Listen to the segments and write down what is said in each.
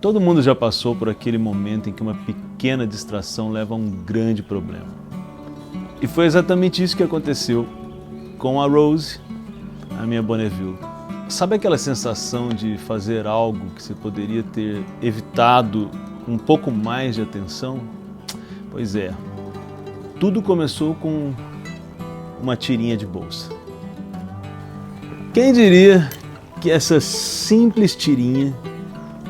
Todo mundo já passou por aquele momento em que uma pequena distração leva a um grande problema. E foi exatamente isso que aconteceu com a Rose, a minha Bonneville. Sabe aquela sensação de fazer algo que você poderia ter evitado com um pouco mais de atenção? Pois é, tudo começou com uma tirinha de bolsa. Quem diria que essa simples tirinha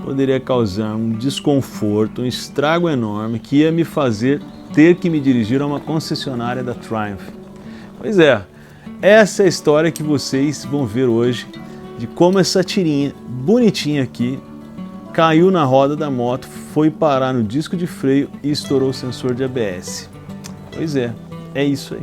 poderia causar um desconforto, um estrago enorme que ia me fazer ter que me dirigir a uma concessionária da Triumph. Pois é, essa é a história que vocês vão ver hoje de como essa tirinha bonitinha aqui caiu na roda da moto, foi parar no disco de freio e estourou o sensor de ABS. Pois é isso aí.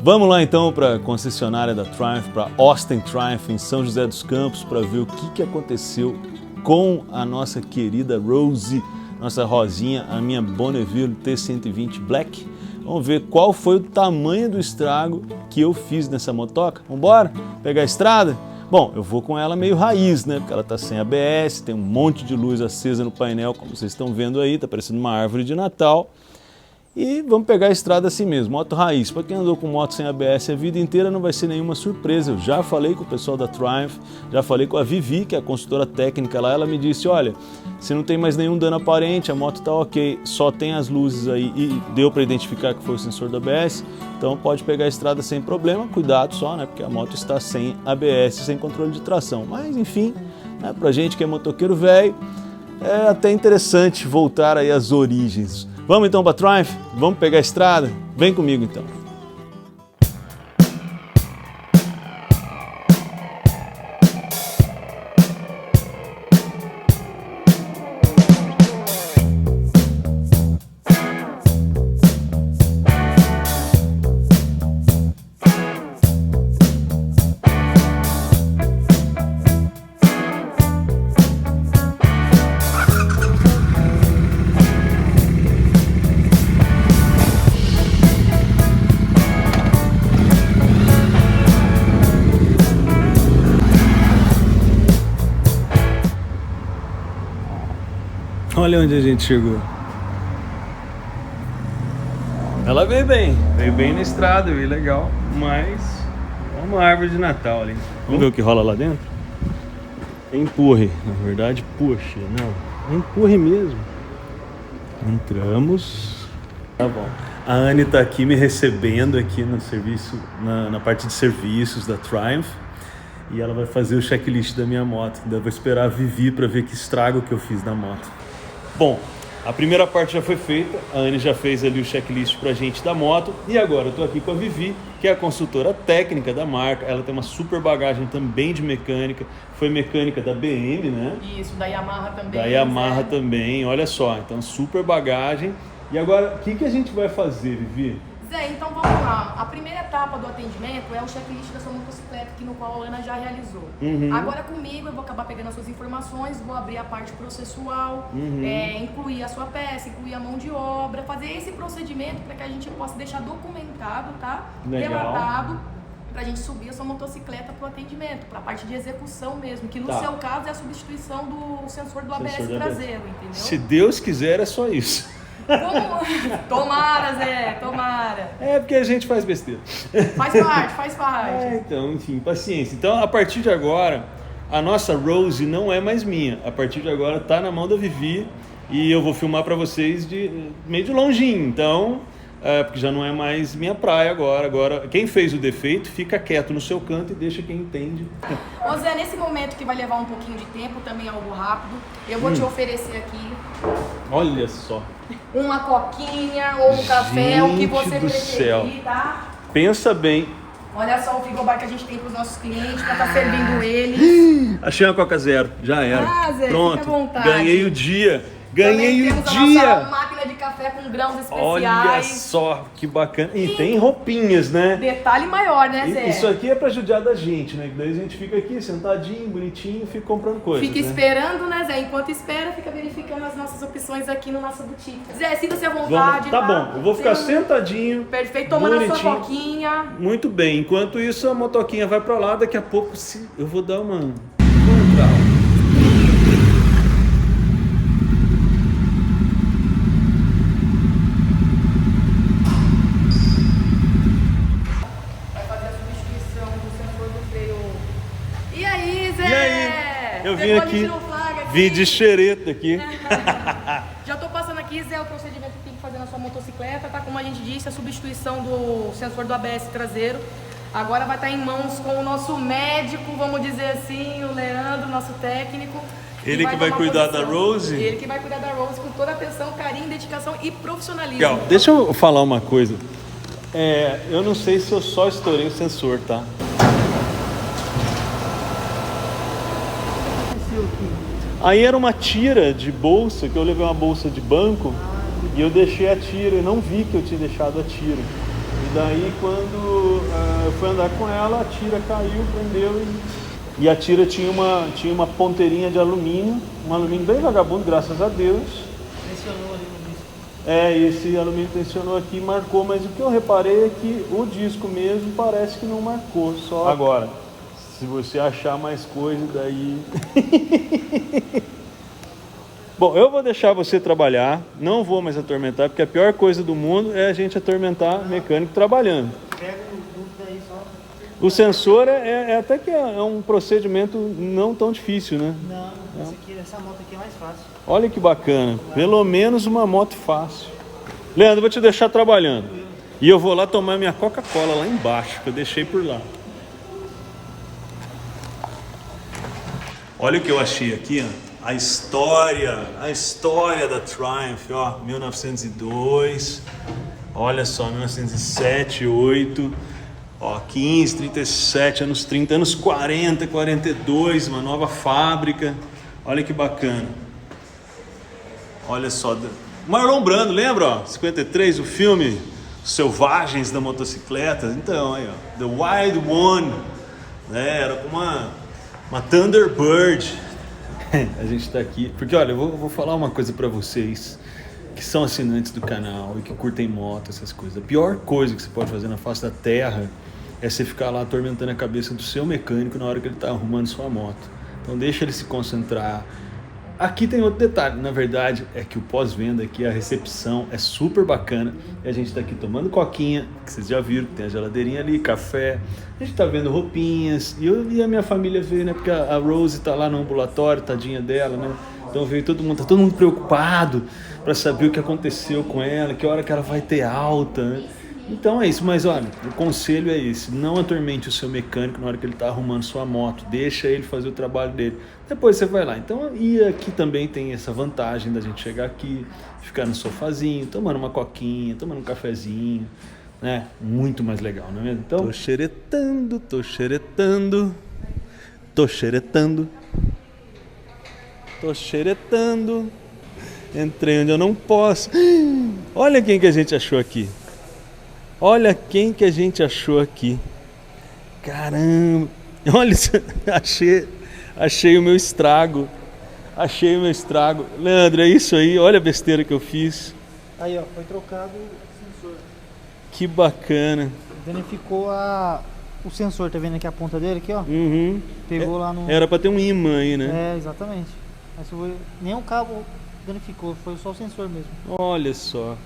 Vamos lá então para a concessionária da Triumph, para Austin Triumph em São José dos Campos, para ver o que aconteceu com a nossa querida Rose, nossa Rosinha, a minha Bonneville T120 Black. Vamos ver qual foi o tamanho do estrago que eu fiz nessa motoca. Vamos embora? Pegar a estrada? Bom, eu vou com ela meio raiz, né? Porque ela tá sem ABS, tem um monte de luz acesa no painel, como vocês estão vendo aí, tá parecendo uma árvore de Natal. E vamos pegar a estrada assim mesmo, moto raiz. Para quem andou com moto sem ABS a vida inteira não vai ser nenhuma surpresa. Eu já falei com o pessoal da Triumph, já falei com a Vivi, que é a consultora técnica lá, ela me disse, olha, se não tem mais nenhum dano aparente, a moto tá ok, só tem as luzes aí e deu para identificar que foi o sensor do ABS, então pode pegar a estrada sem problema, cuidado só, né, porque a moto está sem ABS, sem controle de tração. Mas enfim, né, pra gente que é motoqueiro velho, é até interessante voltar aí às origens. Vamos então para a Triumph? Vamos pegar a estrada? Vem comigo então. Olha onde a gente chegou. Ela veio bem na estrada, veio legal, mas é uma árvore de Natal ali. Vamos ver o que rola lá dentro? Empurre, na verdade, puxa, não, empurre mesmo. Entramos. Tá bom. A Anne tá aqui me recebendo aqui no serviço, na parte de serviços da Triumph. E ela vai fazer o checklist da minha moto. Ainda vou esperar a Vivi para ver que estrago que eu fiz na moto. Bom, a primeira parte já foi feita, a Anne já fez ali o checklist pra gente da moto e agora eu tô aqui com a Vivi, que é a consultora técnica da marca. Ela tem uma super bagagem também de mecânica, foi mecânica da BM, né? Isso, da Yamaha também. Da Yamaha também, olha só, então super bagagem. E agora, o que a gente vai fazer, Vivi? Zé, então vamos lá. A primeira etapa do atendimento é o checklist da sua motocicleta, no qual a Ana já realizou. Agora comigo eu vou acabar pegando as suas informações, vou abrir a parte processual, incluir a sua peça, incluir a mão de obra, fazer esse procedimento para que a gente possa deixar documentado, tá? Legal. Relatado, para a gente subir a sua motocicleta para o atendimento, para a parte de execução mesmo, que no seu caso é a substituição do sensor do ABS traseiro, entendeu? Se Deus quiser, é só isso. Tomara, Zé, tomara. É porque a gente faz besteira. Faz parte. Então, enfim, paciência. Então, a partir de agora, a nossa Rose não é mais minha. A partir de agora tá na mão da Vivi e eu vou filmar para vocês meio de longinho. Então, porque já não é mais minha praia agora. Agora, quem fez o defeito, fica quieto no seu canto e deixa quem entende. Ô Zé, nesse momento que vai levar um pouquinho de tempo, também algo rápido, eu vou te oferecer aqui... Olha só. Uma coquinha ou um café, o que você preferir, tá? Pensa bem. Olha só o frigobar que a gente tem para os nossos clientes, para estar servindo eles. Achei uma Coca Zero, já era. Zé, pronto, fica à vontade. Ganhei o dia. Também temos a nossa máquina de café com grãos especiais. Olha só, que bacana. E tem roupinhas, né? Detalhe maior, né, Zé? Isso aqui é pra judiar da gente, né? Daí a gente fica aqui sentadinho, bonitinho, fica comprando coisas. Fica esperando, né, Zé? Enquanto espera, fica verificando as nossas opções aqui no nosso boutique. Zé, sinta-se à vontade. Tá bom, eu vou ficar sentadinho. Perfeito, tomando a sua coquinha. Muito bem, enquanto isso a motoquinha vai pra lá, daqui a pouco eu vou dar uma... vim aqui, vim de xereta aqui. Já tô passando aqui, Zé, o procedimento que tem que fazer na sua motocicleta, tá? Como a gente disse, a substituição do sensor do ABS traseiro. Agora vai estar em mãos com o nosso médico, vamos dizer assim, o Leandro, nosso técnico. Ele que vai cuidar da Rose? Ele que vai cuidar da Rose com toda a atenção, carinho, dedicação e profissionalismo. Legal. Deixa eu falar uma coisa. Eu não sei se eu só estourei o sensor, tá? Aí era uma tira de bolsa, que eu levei uma bolsa de banco e eu deixei a tira, eu não vi que eu tinha deixado a tira. E daí quando eu fui andar com ela, a tira caiu, prendeu e a tira tinha uma ponteirinha de alumínio, um alumínio bem vagabundo, graças a Deus. Tensionou ali no disco. Esse alumínio tensionou aqui e marcou, mas o que eu reparei é que o disco mesmo parece que não marcou, só agora. Se você achar mais coisa daí... Bom, eu vou deixar você trabalhar, não vou mais atormentar, porque a pior coisa do mundo é a gente atormentar mecânico trabalhando. Pega o dúvida aí só. O sensor até que é um procedimento não tão difícil, né? Não, essa moto aqui é mais fácil. Olha que bacana, pelo menos uma moto fácil. Leandro, eu vou te deixar trabalhando. E eu vou lá tomar minha Coca-Cola lá embaixo, que eu deixei por lá. Olha o que eu achei aqui, ó. A história da Triumph, ó, 1902, olha só, 1907, 8, ó, 15, 37, anos 30, anos 40, 42, uma nova fábrica, olha que bacana. Olha só, Marlon Brando, lembra, ó, 53, o filme Selvagens da Motocicleta, então, aí, ó, The Wild One, né, era como uma Thunderbird. A gente tá aqui, porque olha, eu vou falar uma coisa pra vocês que são assinantes do canal e que curtem moto, essas coisas. A pior coisa que você pode fazer na face da terra é você ficar lá atormentando a cabeça do seu mecânico na hora que ele tá arrumando sua moto. Então deixa ele se concentrar. Aqui tem outro detalhe, na verdade, é que o pós-venda aqui, a recepção é super bacana. E a gente tá aqui tomando coquinha, que vocês já viram, tem a geladeirinha ali, café. A gente tá vendo roupinhas, e a minha família veio, né? Porque a Rose tá lá no ambulatório, tadinha dela, né? Então veio todo mundo, tá todo mundo preocupado para saber o que aconteceu com ela, que hora que ela vai ter alta, né? Então é isso, mas olha, o conselho é esse, não atormente o seu mecânico na hora que ele está arrumando sua moto, deixa ele fazer o trabalho dele, depois você vai lá. Então, e aqui também tem essa vantagem da gente chegar aqui, ficar no sofazinho, tomando uma coquinha, tomando um cafezinho, né? Muito mais legal, não é mesmo? Então, tô xeretando, entrei onde eu não posso. Olha quem que a gente achou aqui. Olha quem que a gente achou aqui. Caramba. Olha isso. Achei o meu estrago. Leandro, é isso aí. Olha a besteira que eu fiz. Aí, ó, foi trocado o sensor. Que bacana. Danificou o sensor, tá vendo aqui a ponta dele aqui, ó? Uhum. Pegou lá no... Era pra ter um imã aí, né? Exatamente. Mas nem o cabo danificou, foi só o sensor mesmo. Olha só.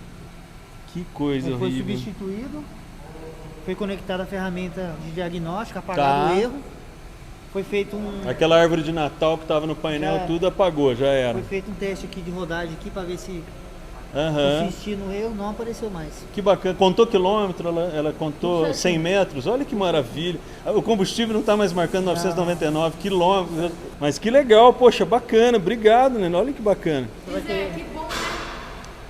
Que coisa foi horrível. Substituído, foi conectada a ferramenta de diagnóstico, apagado o erro. Foi feito Aquela árvore de Natal que estava no painel, tudo apagou, já era. Foi feito um teste aqui de rodagem aqui para ver se insistir no erro, não apareceu mais. Que bacana. Contou quilômetro, ela contou 100 metros, olha que maravilha. O combustível não está mais marcando 999 quilômetros, mas que legal, poxa, bacana, obrigado, né? Olha que bacana. Que bom,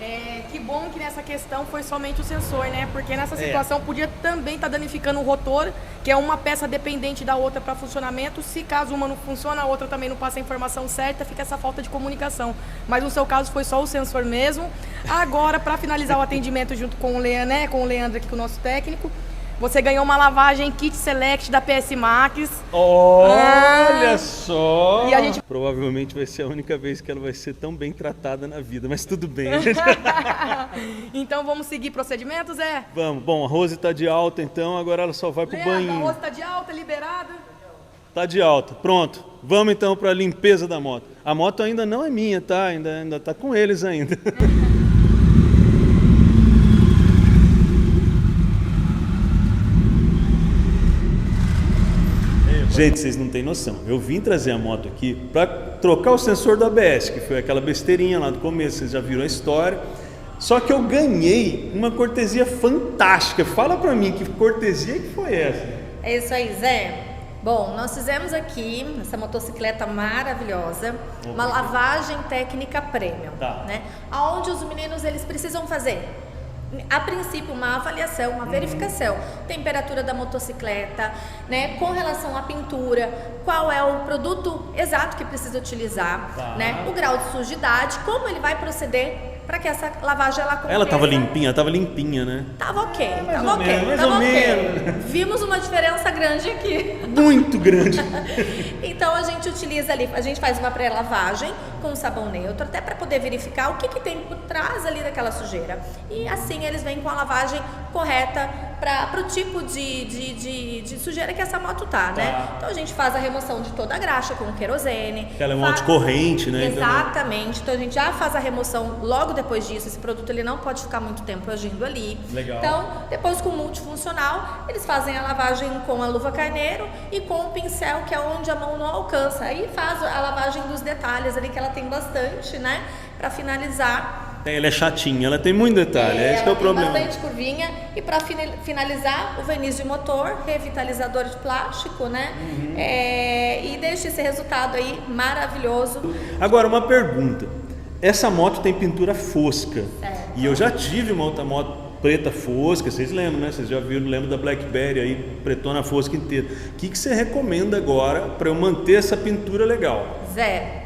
né? Que bom que nessa questão foi somente o sensor, né? Porque nessa situação podia também estar danificando o rotor, que é uma peça dependente da outra para funcionamento. Se caso uma não funciona, a outra também não passa a informação certa, fica essa falta de comunicação. Mas no seu caso foi só o sensor mesmo. Agora, para finalizar o atendimento junto com o Leandro, né? Com o Leandro aqui, com o nosso técnico, você ganhou uma lavagem Kit Select da PS Max. Olha só! E a gente... Provavelmente vai ser a única vez que ela vai ser tão bem tratada na vida, mas tudo bem. Então vamos seguir procedimentos, Zé? Vamos. Bom, a Rose tá de alta, então agora ela só vai pro banho. A Rose tá de alta, liberada? Tá de alta, pronto. Vamos então para a limpeza da moto. A moto ainda não é minha, tá? Ainda tá com eles ainda. Gente, vocês não têm noção. Eu vim trazer a moto aqui para trocar o sensor do ABS, que foi aquela besteirinha lá do começo, vocês já viram a história. Só que eu ganhei uma cortesia fantástica. Fala para mim, que cortesia que foi essa? É isso aí, Zé. Bom, nós fizemos aqui, essa motocicleta maravilhosa, uma lavagem técnica premium, né? Onde os meninos, eles precisam fazer, a princípio, uma avaliação, uma verificação, temperatura da motocicleta, né? Com relação à pintura, qual é o produto exato que precisa utilizar, né? O grau de sujidade, como ele vai proceder para que essa lavagem ela aconteça. Ela tava limpinha, né? Tava ok, mais ou menos. Vimos uma diferença grande aqui. Muito grande. Então a gente utiliza ali, a gente faz uma pré-lavagem com sabão neutro, até para poder verificar o que tem por trás ali daquela sujeira. E assim eles vêm com a lavagem correta para o tipo de sujeira que essa moto tá, né? Então a gente faz a remoção de toda a graxa com querosene. Ela é uma moto corrente, né? Exatamente. Então a gente já faz a remoção logo depois disso. Esse produto ele não pode ficar muito tempo agindo ali. Legal. Então, depois com o multifuncional, eles fazem a lavagem com a luva carneiro e com o pincel, que é onde a mão não alcança. Aí faz a lavagem dos detalhes ali, que ela tem bastante, né? Para finalizar. Ela é chatinha, ela tem muito detalhe, esse que é o problema. Tem bastante curvinha. E para finalizar, o verniz de motor, revitalizador de plástico, né? E deixa esse resultado aí maravilhoso. Agora, uma pergunta. Essa moto tem pintura fosca. Certo. E eu já tive uma outra moto preta fosca, vocês lembram, né? Vocês já viram, lembro da Blackberry aí, pretona fosca inteira. O que você recomenda agora para eu manter essa pintura legal? Zé,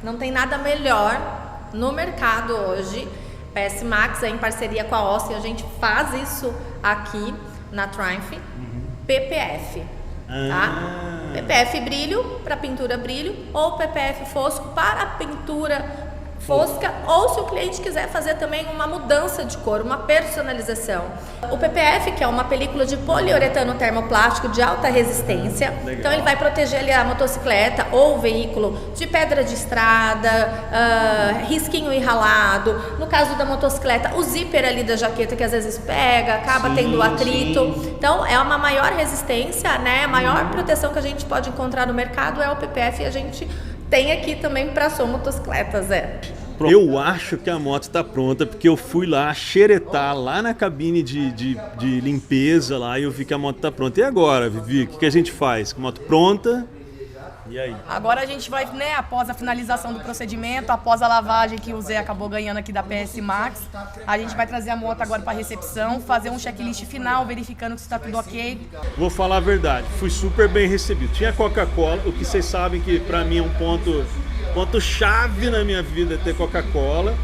não tem nada melhor no mercado hoje. PS Max, em parceria com a Austin, a gente faz isso aqui na Triumph. PPF, tá? PPF brilho para pintura brilho, ou PPF fosco para pintura fosca, ou se o cliente quiser fazer também uma mudança de cor, uma personalização. O PPF, que é uma película de poliuretano termoplástico de alta resistência. Legal. Então ele vai proteger ali a motocicleta ou o veículo de pedra de estrada, risquinho enralado. No caso da motocicleta, o zíper ali da jaqueta que às vezes pega, acaba tendo atrito. Então é uma maior resistência, né? A maior proteção que a gente pode encontrar no mercado é o PPF, e a gente tem aqui também para sua motocicleta, Zé. Eu acho que a moto está pronta, porque eu fui lá xeretar lá na cabine de limpeza lá, e eu vi que a moto está pronta. E agora, Vivi, o que a gente faz? Com a moto pronta, e aí? Agora a gente vai, né, após a finalização do procedimento, após a lavagem que o Zé acabou ganhando aqui da PS Max, a gente vai trazer a moto agora para recepção, fazer um checklist final, verificando que está tudo ok. Vou falar a verdade, fui super bem recebido. Tinha Coca-Cola, o que vocês sabem que para mim é um ponto chave na minha vida, ter Coca-Cola.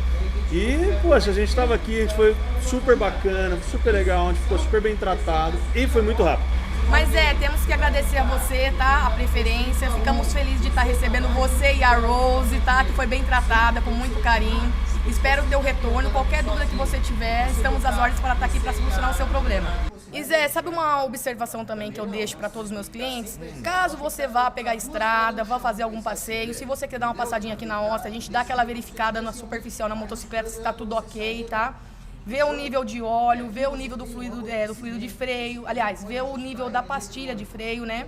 E, poxa, a gente estava aqui, a gente foi super bacana, super legal, a gente ficou super bem tratado e foi muito rápido. Mas temos que agradecer a você, tá? A preferência. Ficamos felizes de estar recebendo você e a Rose, tá? Que foi bem tratada, com muito carinho. Espero o teu retorno. Qualquer dúvida que você tiver, estamos às ordens para estar aqui para solucionar o seu problema. E Zé, sabe uma observação também que eu deixo para todos os meus clientes? Caso você vá pegar a estrada, vá fazer algum passeio, se você quer dar uma passadinha aqui na Austin, a gente dá aquela verificada na superficial, na motocicleta, se está tudo ok, tá? Vê o nível de óleo, vê o nível do fluido de freio, aliás, vê o nível da pastilha de freio, né?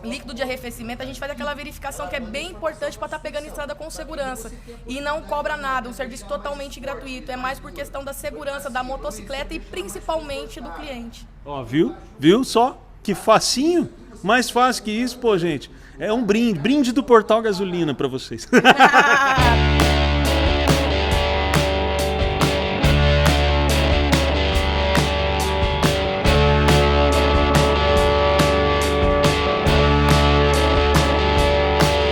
Líquido de arrefecimento, a gente faz aquela verificação que é bem importante para estar pegando estrada com segurança. E não cobra nada, um serviço totalmente gratuito. É mais por questão da segurança da motocicleta e principalmente do cliente. Ó, viu? Viu só? Que facinho? Mais fácil que isso, pô, gente. É um brinde do Portal Gasolina para vocês.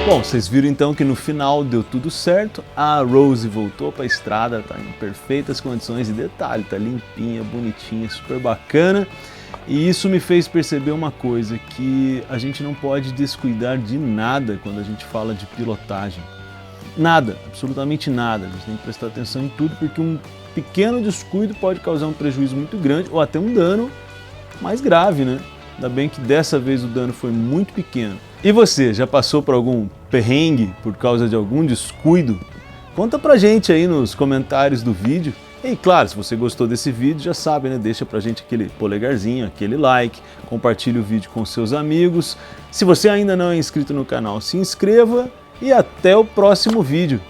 Bom, vocês viram então que no final deu tudo certo, a Rose voltou para a estrada, tá em perfeitas condições de detalhe, tá limpinha, bonitinha, super bacana. E isso me fez perceber uma coisa, que a gente não pode descuidar de nada quando a gente fala de pilotagem. Nada, absolutamente nada, a gente tem que prestar atenção em tudo, porque um pequeno descuido pode causar um prejuízo muito grande ou até um dano mais grave, né? Ainda bem que dessa vez o dano foi muito pequeno. E você, já passou por algum perrengue por causa de algum descuido? Conta pra gente aí nos comentários do vídeo. E claro, se você gostou desse vídeo, já sabe, né? Deixa pra gente aquele polegarzinho, aquele like, compartilhe o vídeo com seus amigos. Se você ainda não é inscrito no canal, se inscreva e até o próximo vídeo.